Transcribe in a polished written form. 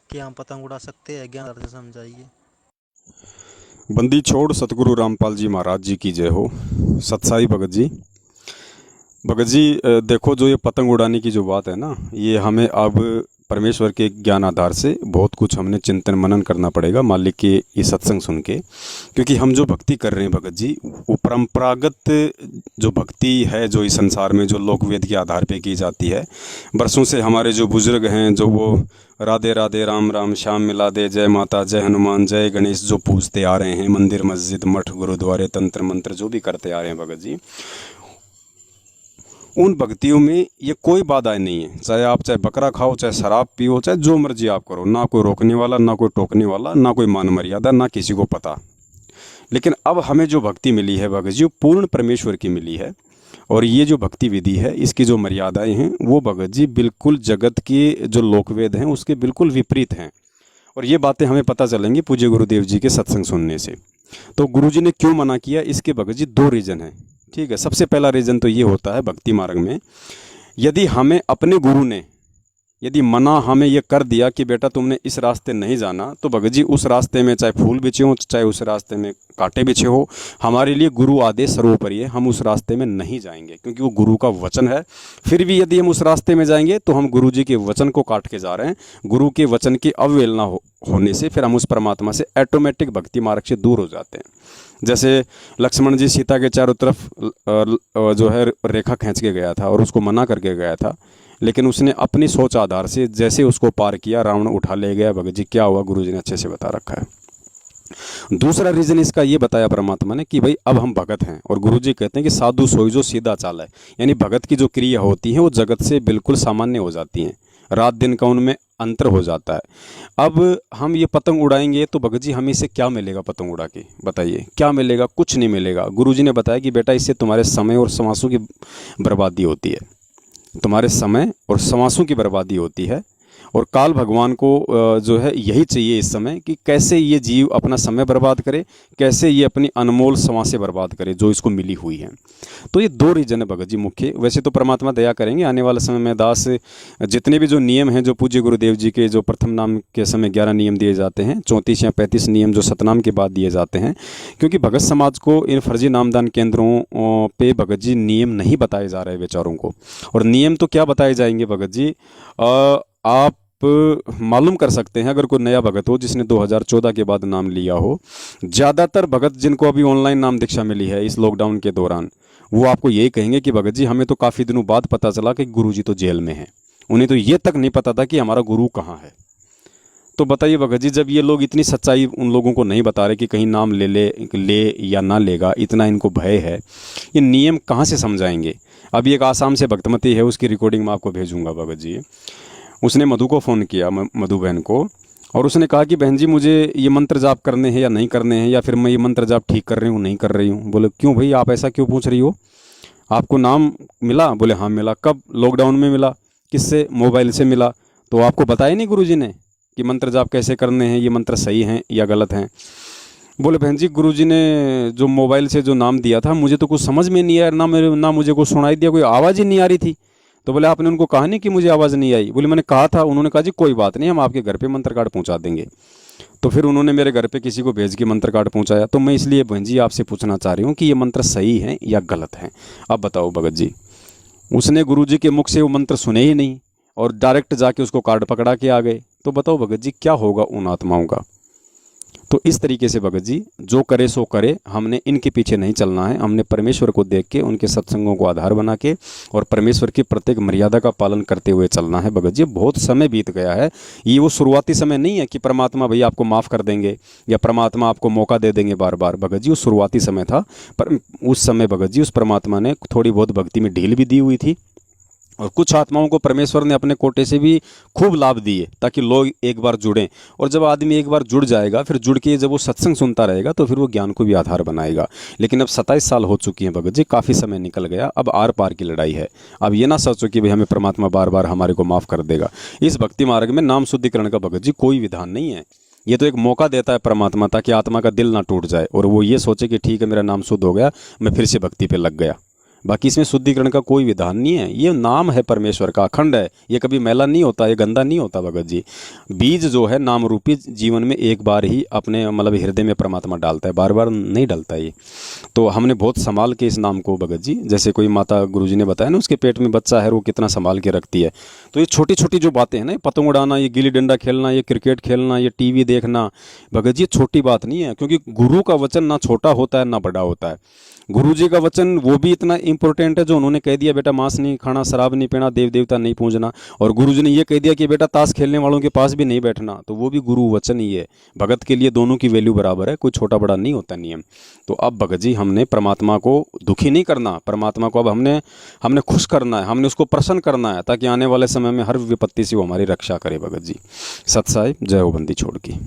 क्या हम पतंग उड़ा सकते हैं? ज्ञान से समझाइए। बंदी छोड़ सतगुरु रामपाल जी महाराज जी की जय हो। सतसाई भगत जी। भगत जी, देखो, जो ये पतंग उड़ाने की जो बात है ना, ये हमें अब परमेश्वर के ज्ञान आधार से बहुत कुछ हमने चिंतन मनन करना पड़ेगा मालिक के ये सत्संग सुन के। क्योंकि हम जो भक्ति कर रहे हैं भगत जी, वो परंपरागत जो भक्ति है जो इस संसार में जो लोकवेद के आधार पे की जाती है। बरसों से हमारे जो बुजुर्ग हैं, जो वो राधे राधे राम राम श्याम मिला दे, जय माता जय हनुमान जय गणेश जो पूजते आ रहे हैं, मंदिर मस्जिद मठ गुरुद्वारे तंत्र मंत्र जो भी करते आ रहे हैं भगत जी, उन भक्तियों में ये कोई बाधाएं नहीं है। चाहे आप चाहे बकरा खाओ, चाहे शराब पियो, चाहे जो मर्जी आप करो, ना कोई रोकने वाला, ना कोई टोकने वाला, ना कोई मान मर्यादा, ना किसी को पता। लेकिन अब हमें जो भक्ति मिली है भगत जी, वो पूर्ण परमेश्वर की मिली है। और ये जो भक्ति विधि है, इसकी जो मर्यादाएं हैं, वो भगत जी बिल्कुल जगत के जो लोकवेद हैं उसके बिल्कुल विपरीत हैं। और ये बातें हमें पता चलेंगी पूज्य गुरुदेव जी के सत्संग सुनने से। तो गुरु जी ने क्यों मना किया, इसके भगत जी दो रीज़न है। ठीक है, सबसे पहला रीज़न तो ये होता है भक्ति मार्ग में, यदि हमें अपने गुरु ने यदि मना हमें ये कर दिया कि बेटा तुमने इस रास्ते नहीं जाना, तो भगत जी उस रास्ते में चाहे फूल बिछे हों, चाहे उस रास्ते में कांटे बिछे हो, हमारे लिए गुरु आदेश सर्वोपरि है। हम उस रास्ते में नहीं जाएंगे क्योंकि वो गुरु का वचन है। फिर भी यदि हम उस रास्ते में जाएंगे तो हम गुरु जी के वचन को काट के जा रहे हैं। गुरु के वचन की अवहेलना होने से फिर हम उस परमात्मा से ऑटोमेटिक भक्ति मार्ग से दूर हो जाते हैं। जैसे लक्ष्मण जी सीता के चारों तरफ जो है रेखा खींच के गया था और उसको मना करके गया था, लेकिन उसने अपनी सोच आधार से जैसे उसको पार किया, रावण उठा ले गया। भगत जी क्या हुआ, गुरु जी ने अच्छे से बता रखा है। दूसरा रीज़न इसका ये बताया परमात्मा ने कि भाई अब हम भगत हैं, और गुरु जी कहते हैं कि साधु सोई जो सीधा चाल है, यानी भगत की जो क्रिया होती है वो जगत से बिल्कुल सामान्य हो जाती हैं, रात दिन का उनमें अंतर हो जाता है। अब हम ये पतंग उड़ाएंगे तो भगत जी हमें इससे क्या मिलेगा? पतंग उड़ा के बताइए क्या मिलेगा? कुछ नहीं मिलेगा। गुरु जी ने बताया कि बेटा इससे तुम्हारे समय और समासों की बर्बादी होती है, तुम्हारे समय और समासों की बर्बादी होती है। और काल भगवान को जो है यही चाहिए इस समय कि कैसे ये जीव अपना समय बर्बाद करे, कैसे ये अपनी अनमोल समासें बर्बाद करे जो इसको मिली हुई हैं। तो ये दो रीजन है भगत जी मुख्य। वैसे तो परमात्मा दया करेंगे, आने वाले समय में दास जितने भी जो नियम हैं, जो पूज्य गुरुदेव जी के जो प्रथम नाम के समय 11 नियम दिए जाते हैं, 34 या 35 नियम जो सतनाम के बाद दिए जाते हैं, क्योंकि भगत समाज को इन फर्जी नामदान केंद्रों पे भगत जी नियम नहीं बताए जा रहे बेचारों को। और नियम तो क्या बताए जाएंगे भगत जी, आप मालूम कर सकते हैं अगर कोई नया भगत हो जिसने 2014 के बाद नाम लिया हो। ज़्यादातर भगत जिनको अभी ऑनलाइन नाम दीक्षा मिली है इस लॉकडाउन के दौरान, वो आपको यही कहेंगे कि भगत जी हमें तो काफ़ी दिनों बाद पता चला कि गुरु जी तो जेल में हैं। उन्हें तो ये तक नहीं पता था कि हमारा गुरु कहाँ है। तो बताइए भगत जी, जब ये लोग इतनी सच्चाई उन लोगों को नहीं बता रहे कि कहीं नाम ले या ना लेगा, इतना इनको भय है, ये नियम कहाँ से समझाएंगे? अभी एक आसाम से भक्तमती है, उसकी रिकॉर्डिंग मैं आपको भेजूंगा भगत जी। उसने मधु को फ़ोन किया, मधु बहन को, और उसने कहा कि बहन जी मुझे ये मंत्र जाप करने हैं या नहीं करने हैं, या फिर मैं ये मंत्र जाप ठीक कर रही हूँ नहीं कर रही हूँ। बोले क्यों भाई, आप ऐसा क्यों पूछ रही हो? आपको नाम मिला? बोले हाँ मिला। कब? लॉकडाउन में मिला। किससे? मोबाइल से मिला। तो आपको बताया नहीं गुरु जी ने कि मंत्र जाप कैसे करने हैं, ये मंत्र सही हैं या गलत हैं? बोले बहन जी गुरु जी ने जो मोबाइल से जो नाम दिया था मुझे तो कुछ समझ में नहीं आया, ना मुझे कुछ सुनाई दिया, कोई आवाज़ ही नहीं आ रही थी। तो बोले आपने उनको कहा नहीं कि मुझे आवाज़ नहीं आई? बोले मैंने कहा था। उन्होंने कहा जी कोई बात नहीं, हम आपके घर पे मंत्र कार्ड पहुंचा देंगे। तो फिर उन्होंने मेरे घर पे किसी को भेज के मंत्र कार्ड पहुंचाया। तो मैं इसलिए बहन जी आपसे पूछना चाह रही हूँ कि ये मंत्र सही हैं या गलत हैं? अब बताओ भगत जी। उसने गुरु जी के मुख से वो मंत्र सुने ही नहीं और डायरेक्ट जाके उसको कार्ड पकड़ा के आ गए। तो बताओ भगत जी क्या होगा उन आत्माओं का? तो इस तरीके से भगत जी जो करे सो करे, हमने इनके पीछे नहीं चलना है। हमने परमेश्वर को देख के, उनके सत्संगों को आधार बना के और परमेश्वर की प्रत्येक मर्यादा का पालन करते हुए चलना है भगत जी। बहुत समय बीत गया है, ये वो शुरुआती समय नहीं है कि परमात्मा भैया आपको माफ़ कर देंगे या परमात्मा आपको मौका दे देंगे बार बार। भगत जी वो शुरुआती समय था, पर उस समय भगत जी उस परमात्मा ने थोड़ी बहुत भक्ति में ढील भी दी हुई थी, और कुछ आत्माओं को परमेश्वर ने अपने कोटे से भी खूब लाभ दिए ताकि लोग एक बार जुड़ें। और जब आदमी एक बार जुड़ जाएगा, फिर जुड़ के जब वो सत्संग सुनता रहेगा तो फिर वो ज्ञान को भी आधार बनाएगा। लेकिन अब 27 साल हो चुकी हैं भगत जी, काफ़ी समय निकल गया, अब आर पार की लड़ाई है। अब ये ना सोचो कि भाई हमें परमात्मा बार बार हमारे को माफ़ कर देगा। इस भक्ति मार्ग में नाम शुद्धिकरण का भगत जी कोई विधान नहीं है। ये तो एक मौका देता है परमात्मा ताकि आत्मा का दिल ना टूट जाए और वो ये सोचे कि ठीक है मेरा नाम शुद्ध हो गया, मैं फिर से भक्ति पे लग गया। बाकी इसमें शुद्धिकरण का कोई विधान नहीं है। ये नाम है परमेश्वर का, अखंड है, ये कभी मैला नहीं होता, ये गंदा नहीं होता भगत जी। बीज जो है नाम रूपी जीवन में एक बार ही अपने मतलब हृदय में परमात्मा डालता है, बार बार नहीं डालता ये। तो हमने बहुत संभाल के इस नाम को भगत जी, जैसे कोई माता गुरुजी ने बताया ना उसके पेट में बच्चा है वो कितना संभाल के रखती है। तो ये छोटी छोटी जो बातें हैं ना, पतंग उड़ाना, ये गिल्ली डंडा खेलना, ये क्रिकेट खेलना, ये टीवी देखना, भगत जी छोटी बात नहीं है। क्योंकि गुरु का वचन ना छोटा होता है ना बड़ा होता है। गुरु जी का वचन वो भी इतना इंपॉर्टेंट है जो उन्होंने कह दिया बेटा मांस नहीं खाना, शराब नहीं पीना, देव देवता नहीं पूजना, और गुरु जी ने ये कह दिया कि बेटा ताश खेलने वालों के पास भी नहीं बैठना, तो वो भी गुरु वचन ही है। भगत के लिए दोनों की वैल्यू बराबर है, कोई छोटा बड़ा नहीं होता नियम। तो अब भगत जी हमने परमात्मा को दुखी नहीं करना, परमात्मा को अब हमने खुश करना है, हमने उसको प्रसन्न करना है, ताकि आने वाले समय में हर विपत्ति से वो हमारी रक्षा करे भगत जी। सत साहिब, जय हो बंदी छोड़ की।